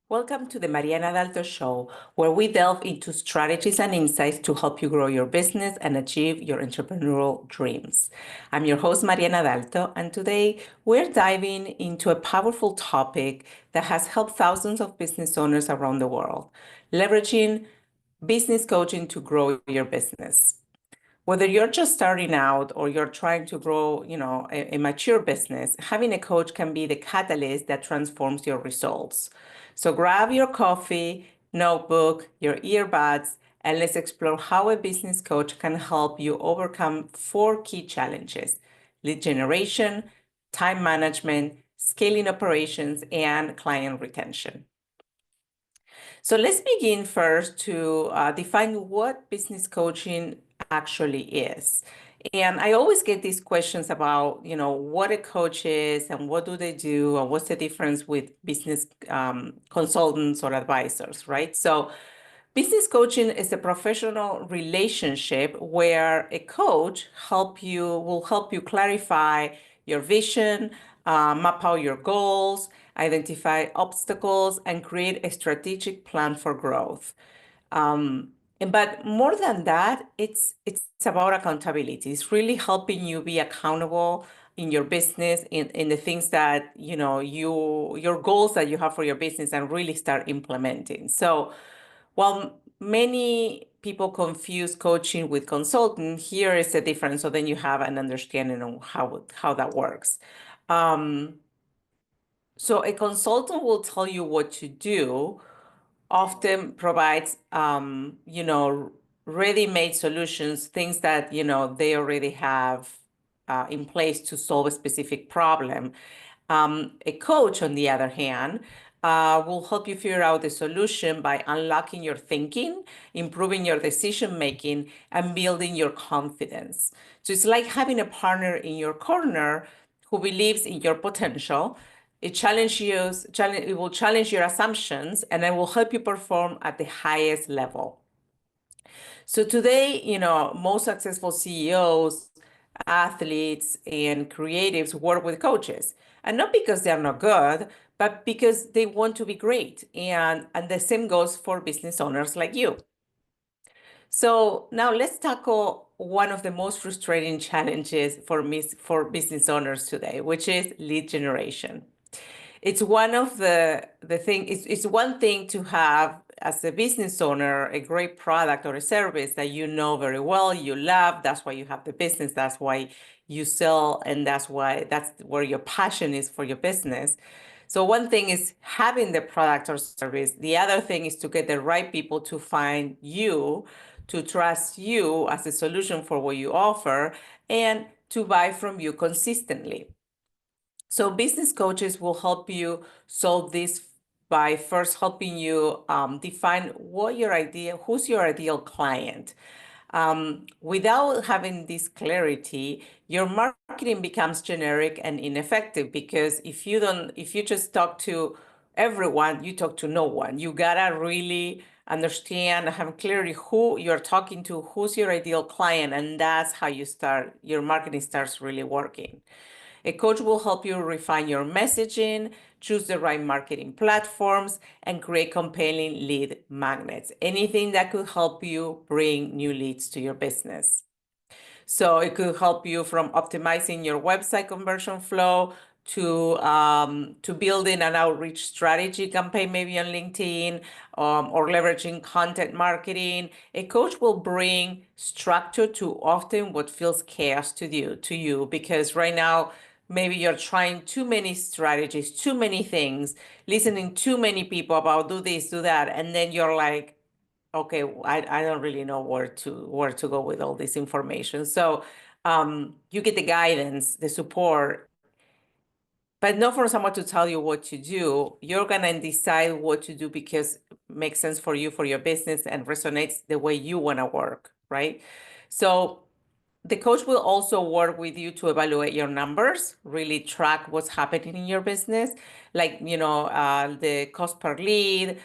Welcome to the Mariana Dalto Show, where we delve into strategies and insights to help you grow your business and achieve your entrepreneurial dreams. I'm your host, Mariana Dalto, and today we're diving into a powerful topic that has helped thousands of business owners around the world, leveraging business coaching to grow your business. Whether you're just starting out or you're trying to grow, a mature business, having a coach can be the catalyst that transforms your results. So grab your coffee, notebook, your earbuds, and let's explore how a business coach can help you overcome four key challenges: lead generation, time management, scaling operations, and client retention. So let's begin first to define what business coaching actually is. And I always get these questions about, what a coach is and what do they do and what's the difference with business consultants or advisors, right? So business coaching is a professional relationship where a coach will help you clarify your vision, map out your goals, identify obstacles, and create a strategic plan for growth. But more than that, it's about accountability. It's really helping you be accountable in your business, in the things that your goals that you have for your business, and really start implementing. So while many people confuse coaching with consulting, here is the difference. So then you have an understanding of how that works. So a consultant will tell you what to do, often provides, ready-made solutions, things that, they already have in place to solve a specific problem. A coach, on the other hand, will help you figure out the solution by unlocking your thinking, improving your decision making, and building your confidence. So it's like having a partner in your corner who believes in your potential. It will challenge your assumptions, and it will help you perform at the highest level. So today, most successful CEOs, athletes, and creatives work with coaches. And not because they're not good, but because they want to be great. And the same goes for business owners like you. So now let's tackle one of the most frustrating challenges for business owners today, which is lead generation. It's one of the thing. It's one thing to have, as a business owner, a great product or a service that you know very well, you love. That's why you have the business. That's why you sell, and that's where your passion is for your business. So one thing is having the product or service. The other thing is to get the right people to find you, to trust you as a solution for what you offer, and to buy from you consistently. So business coaches will help you solve this by first helping you define who's your ideal client. Without having this clarity, your marketing becomes generic and ineffective, because if you just talk to everyone, you talk to no one. You gotta really understand, have clarity who you're talking to, who's your ideal client, and that's how your marketing starts really working. A coach will help you refine your messaging, choose the right marketing platforms, and create compelling lead magnets. Anything that could help you bring new leads to your business. So it could help you from optimizing your website conversion flow to building an outreach strategy campaign, maybe on LinkedIn, or leveraging content marketing. A coach will bring structure to often what feels chaos to you, because right now maybe you're trying too many strategies, too many things, listening too many people about do this, do that, and then you're like, okay, I don't really know where to go with all this information. So you get the guidance, the support, but not for someone to tell you what to do. You're gonna decide what to do because it makes sense for you, for your business, and resonates the way you wanna work, right? So the coach will also work with you to evaluate your numbers, really track what's happening in your business, like, the cost per lead,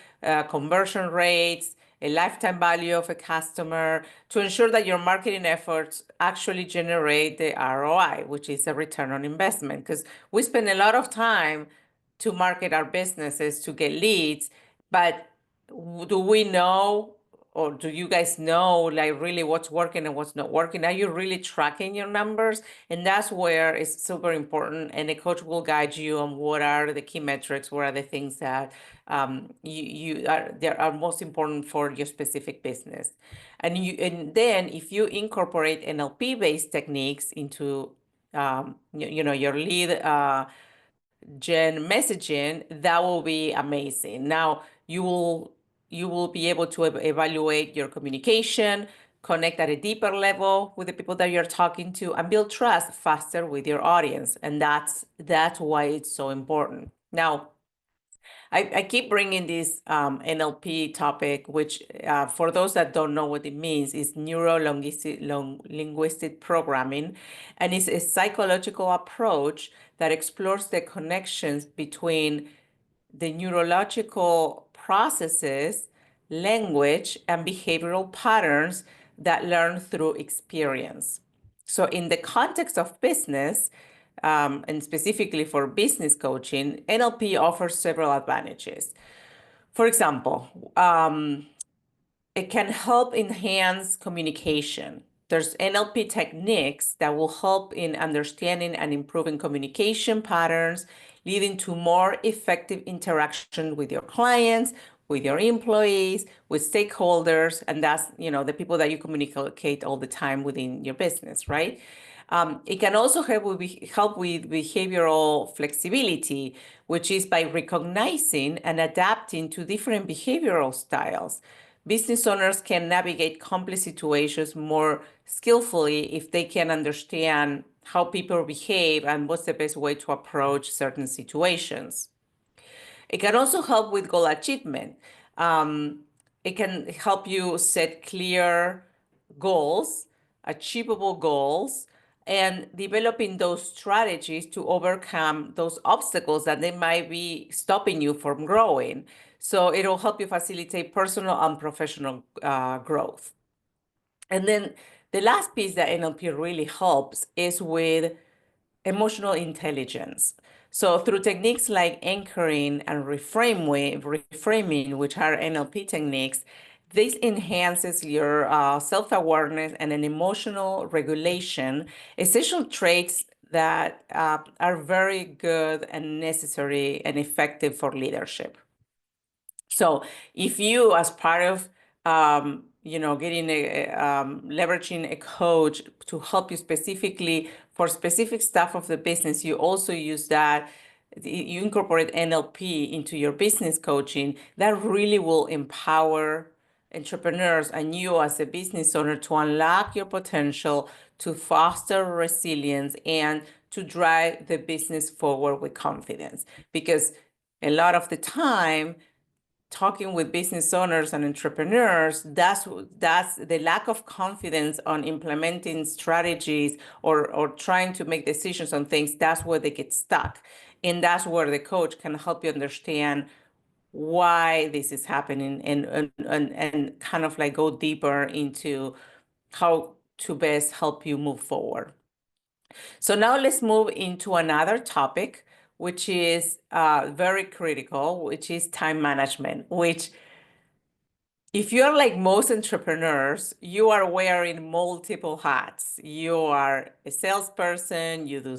conversion rates, a lifetime value of a customer, to ensure that your marketing efforts actually generate the ROI, which is a return on investment. Because we spend a lot of time to market our businesses, to get leads, But do we know, or do you guys know, like really what's working and what's not working? Are you really tracking your numbers? And that's where it's super important. And the coach will guide you on what are the key metrics, what are the things that you are they are most important for your specific business. And then if you incorporate NLP based techniques into your lead gen messaging, that will be amazing. Now you will be able to evaluate your communication, connect at a deeper level with the people that you're talking to, and build trust faster with your audience. And that's why it's so important. Now, I keep bringing this NLP topic, which for those that don't know what it means, is neuro-linguistic programming, and it's a psychological approach that explores the connections between the neurological processes, language, and behavioral patterns that learn through experience. So in the context of business, and specifically for business coaching, NLP offers several advantages. For example, it can help enhance communication. There's NLP techniques that will help in understanding and improving communication patterns, leading to more effective interaction with your clients, with your employees, with stakeholders, and that's, the people that you communicate all the time within your business, right? It can also help with behavioral flexibility, which is by recognizing and adapting to different behavioral styles. Business owners can navigate complex situations more skillfully if they can understand how people behave and what's the best way to approach certain situations. It can also help with goal achievement. It can help you set clear goals, achievable goals, and developing those strategies to overcome those obstacles that they might be stopping you from growing. So it'll help you facilitate personal and professional growth. And then the last piece that NLP really helps is with emotional intelligence. So through techniques like anchoring and reframing, which are NLP techniques, this enhances your self-awareness and an emotional regulation, essential traits that are very good and necessary and effective for leadership. So if you, as part of getting leveraging a coach to help you specifically for specific stuff of the business, you also use that, you incorporate NLP into your business coaching, that really will empower entrepreneurs and you as a business owner to unlock your potential, to foster resilience, and to drive the business forward with confidence. Because a lot of the time, talking with business owners and entrepreneurs, that's the lack of confidence on implementing strategies or trying to make decisions on things. That's where they get stuck, and that's where the coach can help you understand why this is happening and kind of like go deeper into how to best help you move forward. So now let's move into another topic, which is very critical, which is time management, which if you're like most entrepreneurs, you are wearing multiple hats. You are a salesperson, you do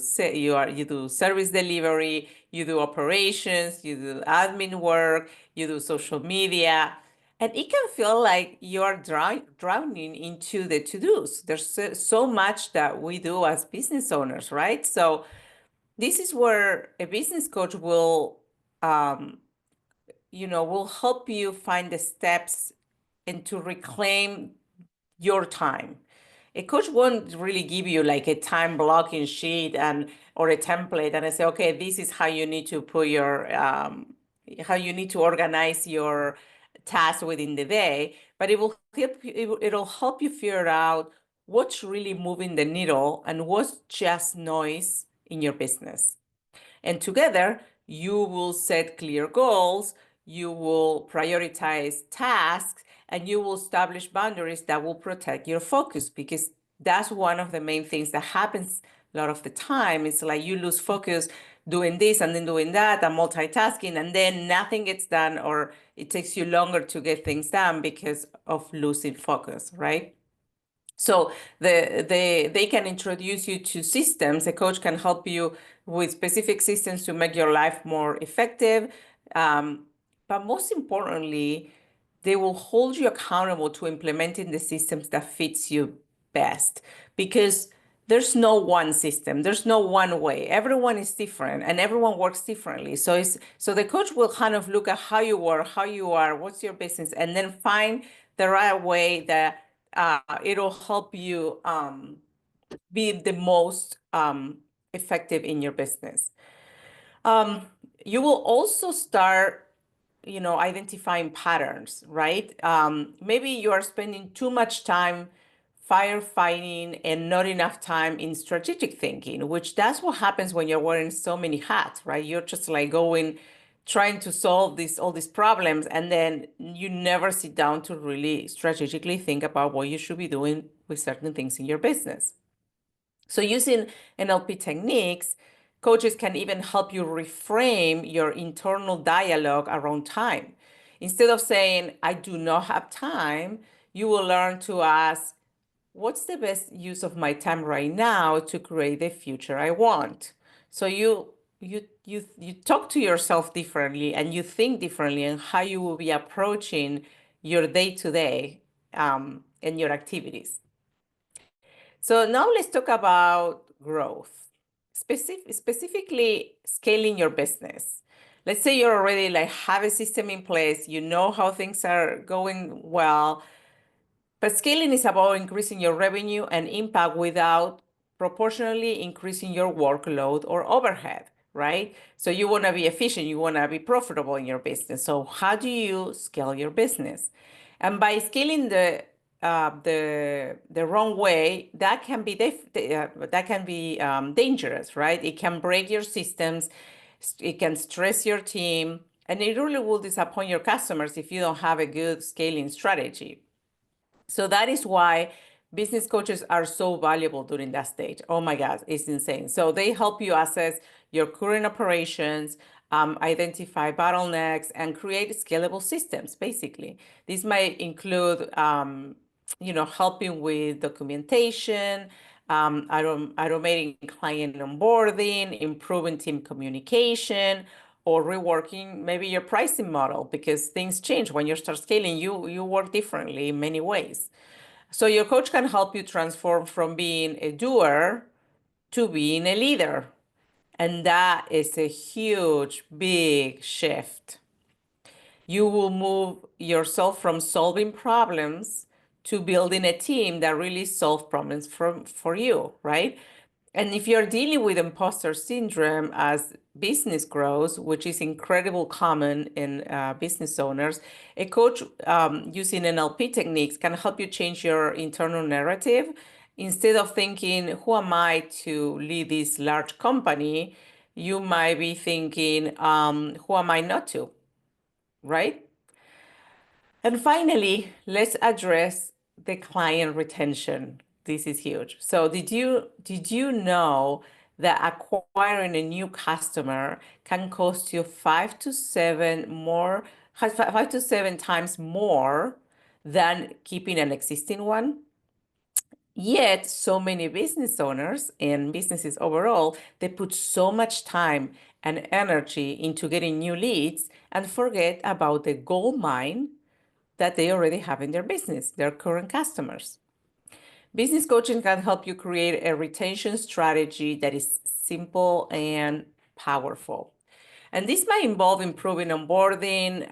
service delivery, you do operations, you do admin work, you do social media, and it can feel like you're drowning into the to-dos. There's so much that we do as business owners, right? So this is where a business coach will help you find the steps and to reclaim your time. A coach won't really give you like a time blocking sheet or a template and I say, okay, this is how you need to put how you need to organize your tasks within the day. But it'll help you figure out what's really moving the needle and what's just noise in your business. And together, you will set clear goals, you will prioritize tasks, and you will establish boundaries that will protect your focus, because that's one of the main things that happens a lot of the time. It's like you lose focus doing this and then doing that and multitasking, and then nothing gets done, or it takes you longer to get things done because of losing focus, right? So they can introduce you to systems. A coach can help you with specific systems to make your life more effective. But most importantly, they will hold you accountable to implementing the systems that fits you best, because there's no one system, there's no one way. Everyone is different and everyone works differently. So the coach will kind of look at how you work, how you are, what's your business, and then find the right way that it'll help you be the most effective in your business. Um, you will also start, identifying patterns, right? Maybe you are spending too much time firefighting and not enough time in strategic thinking, which that's what happens when you're wearing so many hats, right? You're just like going, trying to solve all these problems, and then you never sit down to really strategically think about what you should be doing with certain things in your business. So using NLP techniques, coaches can even help you reframe your internal dialogue around time. Instead of saying, I do not have time, you will learn to ask, what's the best use of my time right now to create the future I want? So you talk to yourself differently and you think differently on how you will be approaching your day-to-day and your activities. So now let's talk about growth, specifically scaling your business. Let's say you're already like have a system in place, you know how things are going well, but scaling is about increasing your revenue and impact without proportionally increasing your workload or overhead, right? So you want to be efficient, you want to be profitable in your business. So how do you scale your business? And by scaling the wrong way, that can be dangerous, right? It can break your systems, it can stress your team, and it really will disappoint your customers if you don't have a good scaling strategy. So that is why business coaches are so valuable during that stage. Oh my God, it's insane. So they help you assess your current operations, identify bottlenecks, and create scalable systems, basically. This might include, helping with documentation, automating client onboarding, improving team communication, or reworking maybe your pricing model, because things change when you start scaling. You work differently in many ways. So your coach can help you transform from being a doer to being a leader. And that is a huge, big shift. You will move yourself from solving problems to building a team that really solves problems for you, right? And if you're dealing with imposter syndrome as business grows, which is incredibly common in business owners, a coach using NLP techniques can help you change your internal narrative. Instead of thinking, who am I to lead this large company? You might be thinking, who am I not to, right? And finally, let's address the client retention. This is huge. So did you know that acquiring a new customer can cost you 5 to 7 times more than keeping an existing one? Yet, so many business owners and businesses overall, they put so much time and energy into getting new leads and forget about the gold mine that they already have in their business, their current customers. Business coaching can help you create a retention strategy that is simple and powerful. And this might involve improving onboarding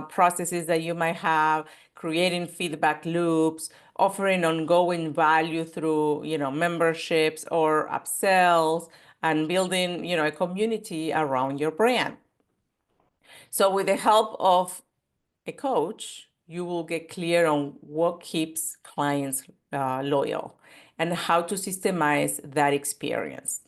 processes that you might have, creating feedback loops, offering ongoing value through, memberships or upsells, and building, a community around your brand. So with the help of a coach, you will get clear on what keeps clients loyal and how to systemize that experience.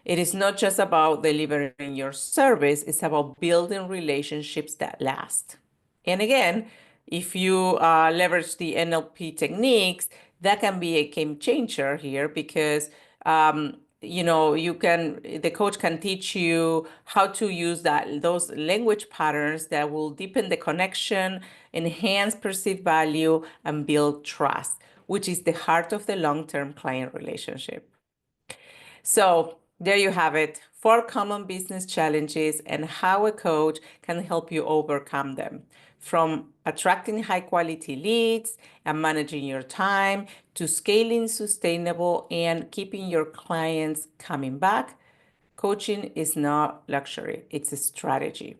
It is not just about delivering your service, it's about building relationships that last. And again, if you leverage the NLP techniques, that can be a game changer here, because the coach can teach you how to use those language patterns that will deepen the connection, enhance perceived value, and build trust, which is the heart of the long-term client relationship. So there you have it, 4 common business challenges and how a coach can help you overcome them. From attracting high quality leads and managing your time to scaling sustainable and keeping your clients coming back, coaching is not luxury, it's a strategy.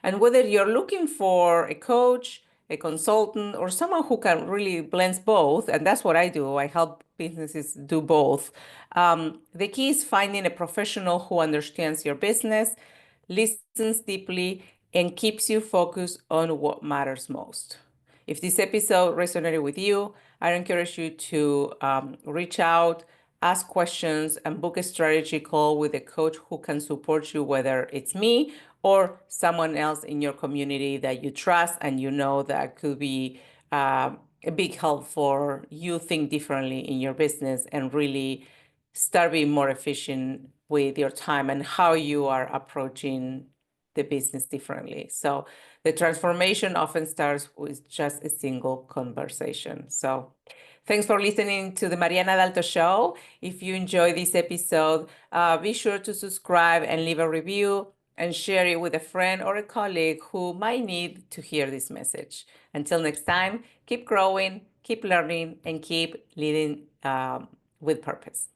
And whether you're looking for a coach, a consultant, or someone who can really blends both, and that's what I do, I help businesses do both. The key is finding a professional who understands your business, listens deeply, and keeps you focused on what matters most. If this episode resonated with you, I encourage you to reach out, ask questions, and book a strategy call with a coach who can support you, whether it's me or someone else in your community that you trust and you know that could be a big help for you think differently in your business and really start being more efficient with your time and how you are approaching the business differently. So the transformation often starts with just a single conversation. So thanks for listening to the Mariana Dalto Show. If you enjoyed this episode, be sure to subscribe and leave a review and share it with a friend or a colleague who might need to hear this message. Until next time, keep growing, keep learning, and keep leading with purpose.